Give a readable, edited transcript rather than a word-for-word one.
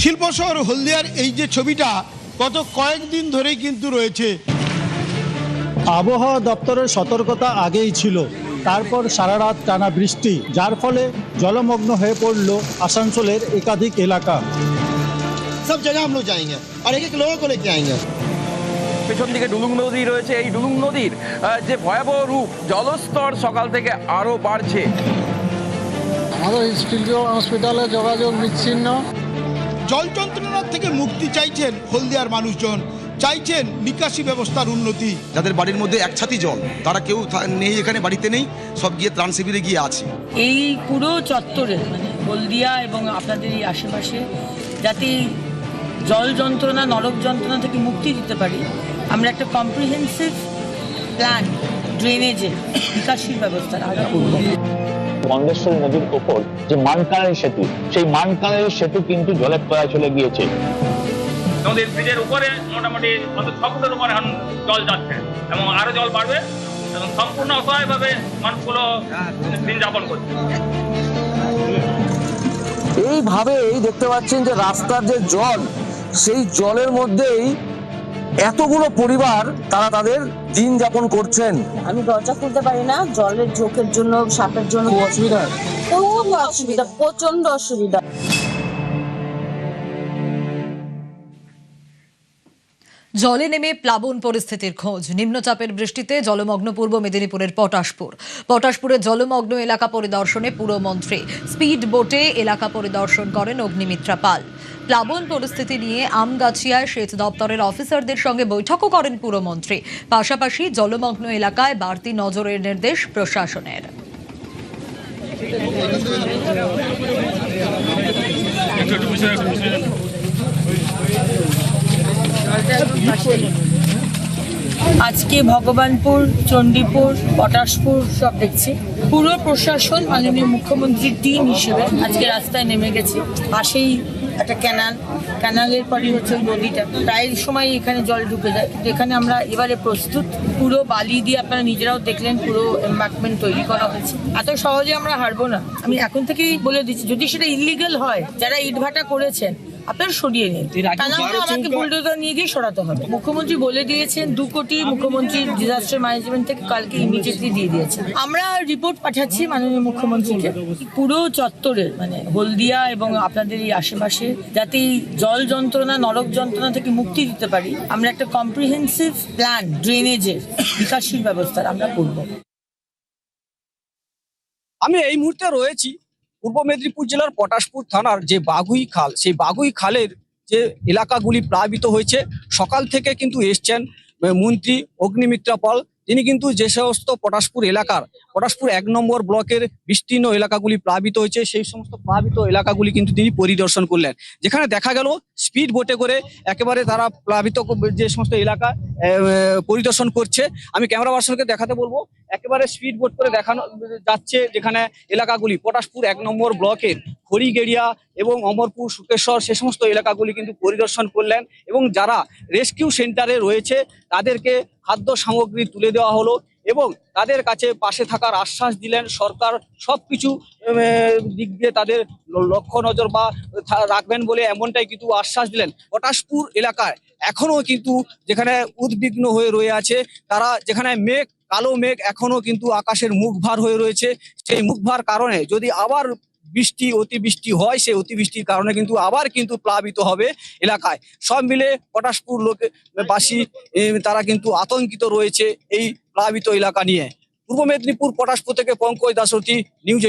শিল্প শহর হলদিয়ার এই যে ছবিটা গত কয়েকদিন ধরেই কিন্তু রয়েছে। আবহাওয়া দপ্তরের সতর্কতা আগেই ছিল, তারপর সারা রাত টানা বৃষ্টি, যার ফলে জলমগ্ন হয়ে পড়ল আসানসোলের একাধিক এলাকা। সব জায়গা हम लोग जाएंगे और एक एक लोगों को लेके आएंगे। পেছন দিকে ডুলুং নদী রয়েছে। এই ডুলুং নদীর যে ভয়াবহ রূপ, জলস্তর সকাল থেকে আরো বাড়ছে। আমাদের স্টিল হসপিটালে যোগাযোগ বিচ্ছিন্ন। জল যন্ত্রণার থেকে মুক্তি চাইছেন হলদিয়ার মানুষজন, চাইছেন নিকাশি ব্যবস্থার উন্নতি। যাদের বাড়ির মধ্যে এক ছাতি জল, তারা কেউ নেই, এখানে বাড়িতে নেই, সব গিয়ে ত্রাণ শিবিরে গিয়ে আছে। এই পুরো চত্বরে মানে হলদিয়া এবং আপনাদের এই আশেপাশে যাতে জল যন্ত্রণা, নরক যন্ত্রণা থেকে মুক্তি দিতে পারি, আমরা একটা কম্প্রিহেন্সিভ প্ল্যান, ড্রেনেজের নিকাশির ব্যবস্থা আমরা করব। গঙ্গেশ্বরী নদীর ওপর যে মানকানের সেতু, সেই মানকানের সেতু কিন্তু জলের তলায় চলে গিয়েছে। নদীর ব্রিজের উপরে মোটামুটি 6 ফুটের উপরে এখন জল যাচ্ছে এবং আরো জল বাড়বে এবং সম্পূর্ণ অসহায়ভাবে মানুষগুলো দিন যাপন করছে। এইভাবেই দেখতে পাচ্ছেন যে রাস্তার যে জল, সেই জলের মধ্যেই এতগুলো পরিবার তারা তাদের দিন যাপন করছেন। আমি দরজা খুলতে পারি না, জলের ঝোঁকের জন্য, সাপের জন্য অসুবিধা, খুব অসুবিধা, প্রচন্ড অসুবিধা। জলে নেমে প্লাবন পরিস্থিতির খোঁজ। নিম্নচাপের বৃষ্টিতে জলমগ্ন পূর্ব মেদিনীপুরের পটাশপুরের জলমগ্ন এলাকা পরিদর্শনে পুরমন্ত্রী। স্পিড বোটে এলাকা পরিদর্শন করেন অগ্নিমিত্রা পাল। প্লাবন পরিস্থিতি নিয়ে আমগাছিয়ায় সেচ দপ্তরের অফিসারদের সঙ্গে বৈঠকও করেন পুরমন্ত্রী। পাশাপাশি জলমগ্ন এলাকায় বাড়তি নজরের নির্দেশ প্রশাসনের। আজকে ভগবানপুর, চণ্ডীপুর, পটাশপুর সব দেখছি। পুরো প্রশাসন মাননীয় মুখ্যমন্ত্রীর টিম হিসেবে আজকে রাস্তায় নেমে গেছে। পাশেই একটা ক্যানালের পরই হচ্ছে ওই নদীটা, প্রায় সময় এখানে জল ঢুকে যায়, কিন্তু এখানে আমরা এবারে প্রস্তুত। পুরো বালি দিয়ে আপনারা নিজেরাও দেখলেন পুরো এম্বাঙ্কমেন্ট তৈরি করা হয়েছে। এত সহজে আমরা হারবো না, আমি এখন থেকেই বলে দিচ্ছি। যদি সেটা ইলিগাল হয়, যারা ইটভাটা করেছেন আপনারা সরিয়ে নিন, তা না হলে আমাকে বুলডোজার নিয়ে গিয়ে সরাতে হবে। মুখ্যমন্ত্রী বলে দিয়েছেন 2 কোটি মুখ্যমন্ত্রী ডিজাস্টার ম্যানেজমেন্ট থেকে কালকে ইমিডিয়েটলি দিয়ে দিয়েছেন। আমরা রিপোর্ট পাঠাচ্ছি মাননীয় মুখ্যমন্ত্রীকে। পুরো চত্বরের মানে হলদিয়া এবং আপনাদের এই আশেপাশে যাতে জল যন্ত্রণা, নরক যন্ত্রণা থেকে মুক্তি দিতে পারি, আমরা একটা কম্প্রিহেন্সিভ প্ল্যান, ড্রেনেজের নিকাশির ব্যবস্থা আমরা করব। আমি এই মুহূর্তে রয়েছি পূর্ব মেদিনীপুর জেলার পটাশপুর থানার যে বাগুই খাল, সেই বাগুই খালের যে এলাকাগুলি প্লাবিত হয়েছে। সকাল থেকে কিন্তু এসছেন মন্ত্রী অগ্নিমিত্রা পাল। তিনি কিন্তু যে সমস্ত পটাশপুর 1 নম্বর ব্লকের বিস্তীর্ণ এলাকাগুলি প্লাবিত হয়েছে, সেই সমস্ত প্লাবিত এলাকাগুলি কিন্তু তিনি পরিদর্শন করলেন, যেখানে দেখা গেল স্পিড বোটে করে একেবারে তারা প্লাবিত যে সমস্ত এলাকা পরিদর্শন করছে। আমি ক্যামেরা পার্সনকে দেখাতে বলবো, একেবারে স্পিড বোট করে দেখানো যাচ্ছে, যেখানে এলাকাগুলি পটাশপুর 1 নম্বর ব্লকের হরিগেড়িয়া এবং অমরপুর, শুকেশ্বর, সে সমস্ত এলাকাগুলি কিন্তু পরিদর্শন করলেন এবং যারা রেস্কিউ সেন্টারে রয়েছে তাদেরকে খাদ্য সামগ্রী তুলে দেওয়া হলো এবং তাদের কাছে পাশে থাকার আশ্বাস দিলেন। সরকার সবকিছু দিক দিয়ে তাদের লক্ষ্য নজর বা রাখবেন বলে এমনটাই কিন্তু আশ্বাস দিলেন। পটাশপুর এলাকায় এখনো কিন্তু যেখানে উদ্বিগ্ন হয়ে রয়ে আছে তারা, যেখানে কালো মেঘ এখনো কিন্তু আকাশের মুখভার হয়ে রয়েছে। সেই মুখভার কারণে যদি আবার অতিবৃষ্টি হয়, সেই অতিবৃষ্টির কারণে কিন্তু আবার কিন্তু প্লাবিত হবে এলাকায়। সব মিলে পটাশপুর বাসী তারা কিন্তু আতঙ্কিত রয়েছে এই প্লাবিত এলাকা নিয়ে। পূর্ব মেদিনীপুর পটাশপুর থেকে পঙ্কজ দাসরথী, নিউজ।